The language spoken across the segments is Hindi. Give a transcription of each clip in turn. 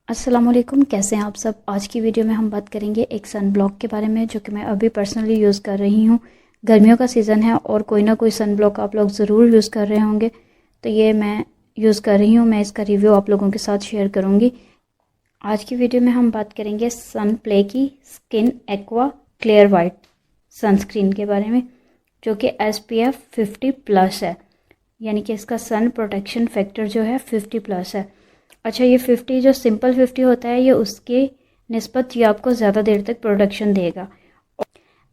अस्सलाम वालेकुम, कैसे हैं आप सब। आज की वीडियो में हम बात करेंगे एक सन ब्लॉक के बारे में जो कि मैं अभी पर्सनली यूज़ कर रही हूँ। गर्मियों का सीज़न है और कोई ना कोई सन ब्लॉक आप लोग ज़रूर यूज़ कर रहे होंगे, तो ये मैं यूज़ कर रही हूँ। मैं इसका रिव्यू आप लोगों के साथ शेयर करूँगी। आज की वीडियो में हम बात करेंगे सन प्ले की skin aqua clear white sunscreen के बारे में, जो कि SPF 50+ है, यानी कि इसका सन प्रोटेक्शन फैक्टर जो है 50+ है। अच्छा, ये 50 जो सिंपल 50 होता है, ये उसके निस्बत ये आपको ज़्यादा देर तक प्रोटेक्शन देगा।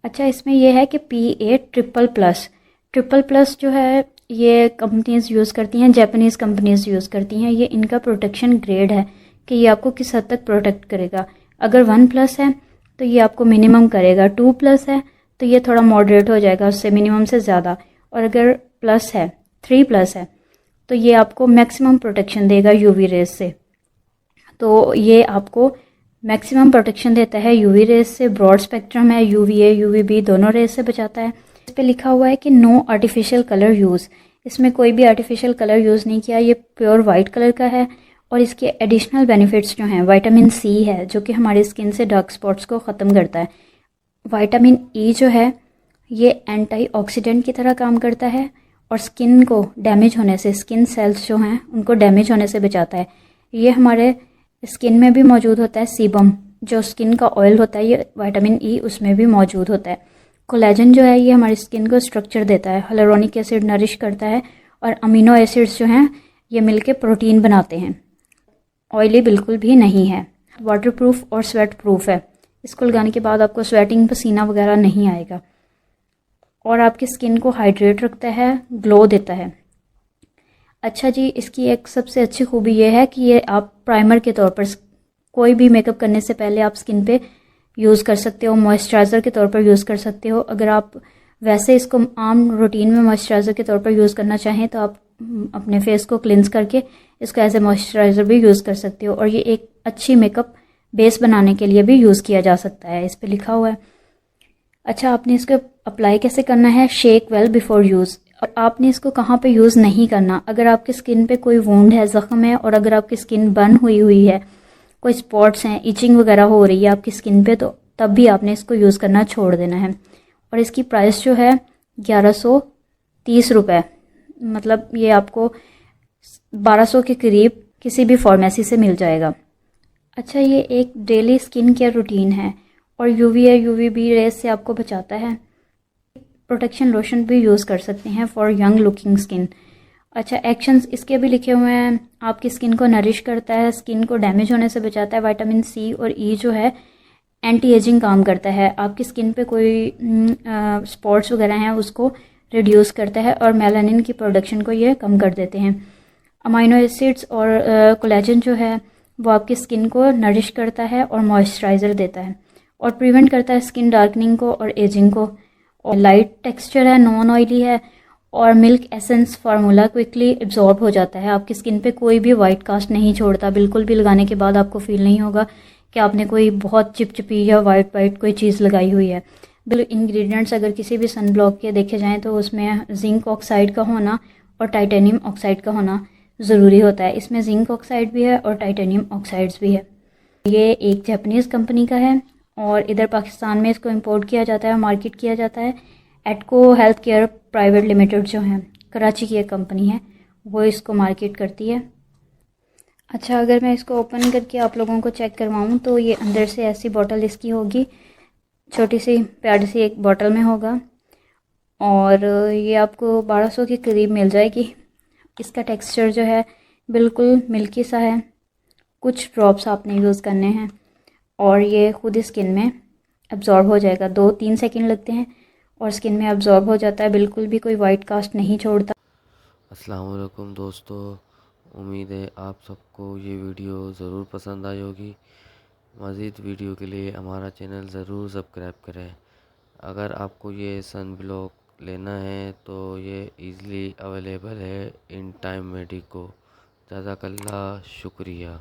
अच्छा, इसमें यह है कि PA ट्रिपल प्लस जो है ये कंपनीज़ यूज़ करती हैं, जापानीज़ कंपनीज़ यूज़ करती हैं। ये इनका प्रोटेक्शन ग्रेड है कि ये आपको किस हद तक प्रोटेक्ट करेगा। अगर 1+ है तो ये आपको मिनिमम करेगा, 2+ है तो ये थोड़ा मॉडरेट हो जाएगा उससे, मिनिमम से ज़्यादा, और अगर प्लस है 3+ है तो ये आपको मैक्सिमम प्रोटेक्शन देगा यूवी रेज से। तो ये आपको मैक्सिमम प्रोटेक्शन देता है यूवी रेज से। ब्रॉड स्पेक्ट्रम है, UVA UVB दोनों रेज से बचाता है। इस पे लिखा हुआ है कि नो आर्टिफिशियल कलर यूज़। इसमें कोई भी आर्टिफिशियल कलर यूज़ नहीं किया, ये प्योर वाइट कलर का है। और इसके एडिशनल बेनिफिट्स जो हैं, विटामिन C है जो कि हमारी स्किन से डार्क स्पॉट्स को ख़त्म करता है। विटामिन E जो है ये एंटीऑक्सीडेंट की तरह काम करता है और स्किन को डैमेज होने से, स्किन सेल्स जो हैं उनको डैमेज होने से बचाता है। ये हमारे स्किन में भी मौजूद होता है। सीबम जो स्किन का ऑयल होता है, ये विटामिन E उसमें भी मौजूद होता है। कोलेजन जो है ये हमारी स्किन को स्ट्रक्चर देता है। हाइलुरोनिक एसिड नरिश करता है और अमीनो एसिड्स जो हैं ये मिलके प्रोटीन बनाते हैं। ऑयली बिल्कुल भी नहीं है, वाटरप्रूफ और स्वेट प्रूफ है। इसको लगाने के बाद आपको स्वेटिंग, पसीना वगैरह नहीं आएगा और आपकी स्किन को हाइड्रेट रखता है, ग्लो देता है। अच्छा जी, इसकी एक सबसे अच्छी खूबी ये है कि ये आप प्राइमर के तौर पर कोई भी मेकअप करने से पहले आप स्किन पे यूज़ कर सकते हो, मॉइस्चराइज़र के तौर पर यूज़ कर सकते हो। अगर आप वैसे इसको आम रूटीन में मॉइस्चराइज़र के तौर पर यूज़ करना चाहें तो आप अपने फेस को क्लिनस करके इसको एज ए मॉइस्चराइज़र भी यूज़ कर सकते हो। और ये एक अच्छी मेकअप बेस बनाने के लिए भी यूज़ किया जा सकता है, इस पर लिखा हुआ है। अच्छा, आपने इसको अप्लाई कैसे करना है? Shake well before use. और आपने इसको कहाँ पे यूज़ नहीं करना? अगर आपकी स्किन पे कोई वुंड है, ज़ख्म है, और अगर आपकी स्किन बर्न हुई हुई है, कोई स्पॉट्स हैं, इचिंग वगैरह हो रही है आपकी स्किन पे, तो तब भी आपने इसको यूज़ करना छोड़ देना है। और इसकी प्राइस जो है 1130 रुपये, मतलब ये आपको 1200 के करीब किसी भी फार्मेसी से मिल जाएगा। अच्छा, ये एक डेली स्किन केयर रूटीन है और UVA UVB रेज से आपको बचाता है। प्रोटेक्शन लोशन भी यूज़ कर सकते हैं फॉर यंग लुकिंग स्किन। अच्छा, एक्शंस इसके भी लिखे हुए हैं। आपकी स्किन को नरिश करता है, स्किन को डैमेज होने से बचाता है। विटामिन C और E जो है एंटी एजिंग काम करता है। आपकी स्किन पे कोई स्पॉट्स वगैरह हैं उसको रिड्यूस करता है और मेलानिन की प्रोडक्शन को ये कम कर देते हैं। अमाइनो एसिड्स और कोलेजन जो है वो आपकी स्किन को नरिश करता है और मॉइस्चराइज़र देता है और प्रिवेंट करता है स्किन डार्कनिंग को और एजिंग को। और लाइट टेक्सचर है, नॉन ऑयली है और milk essence formula quickly absorb हो जाता है। आपकी स्किन पे कोई भी वाइट कास्ट नहीं छोड़ता, बिल्कुल भी लगाने के बाद आपको फील नहीं होगा कि आपने कोई बहुत चिपचिपी या वाइट वाइट कोई चीज़ लगाई हुई है। बिल्कुल इंग्रेडिएंट्स अगर किसी भी सन ब्लॉक के देखे जाएँ तो उसमें जिंक ऑक्साइड का होना और टाइटेनियम ऑक्साइड का होना ज़रूरी होता है। इसमें जिंक ऑक्साइड भी है और टाइटेनियम ऑक्साइड्स भी है। ये एक जापानीज़ कंपनी का है और इधर पाकिस्तान में इसको इंपोर्ट किया जाता है, मार्केट किया जाता है। एटको हेल्थ केयर प्राइवेट लिमिटेड जो है, कराची की एक कंपनी है, वो इसको मार्केट करती है। अच्छा, अगर मैं इसको ओपन करके आप लोगों को चेक करवाऊँ तो ये अंदर से ऐसी बॉटल इसकी होगी, छोटी सी प्यारी सी एक बॉटल में होगा और ये आपको 1200 के करीब मिल जाएगी। इसका टेक्सचर जो है बिल्कुल मिल्की सा है। कुछ ड्रॉप्स आपने यूज़ करने हैं और ये खुद स्किन में अब्जॉर्ब हो जाएगा। 2-3 सेकंड लगते हैं और स्किन में अब्जॉर्ब हो जाता है, बिल्कुल भी कोई वाइट कास्ट नहीं छोड़ता। अस्सलाम वालेकुम दोस्तों, उम्मीद है आप सबको ये वीडियो ज़रूर पसंद आई होगी। मज़ीद वीडियो के लिए हमारा चैनल ज़रूर सब्सक्राइब करें। अगर आपको ये सन ब्लॉक लेना है तो ये इजीली अवेलेबल है इन टाइम मेडिको। जज़ाकल्लाह, शुक्रिया।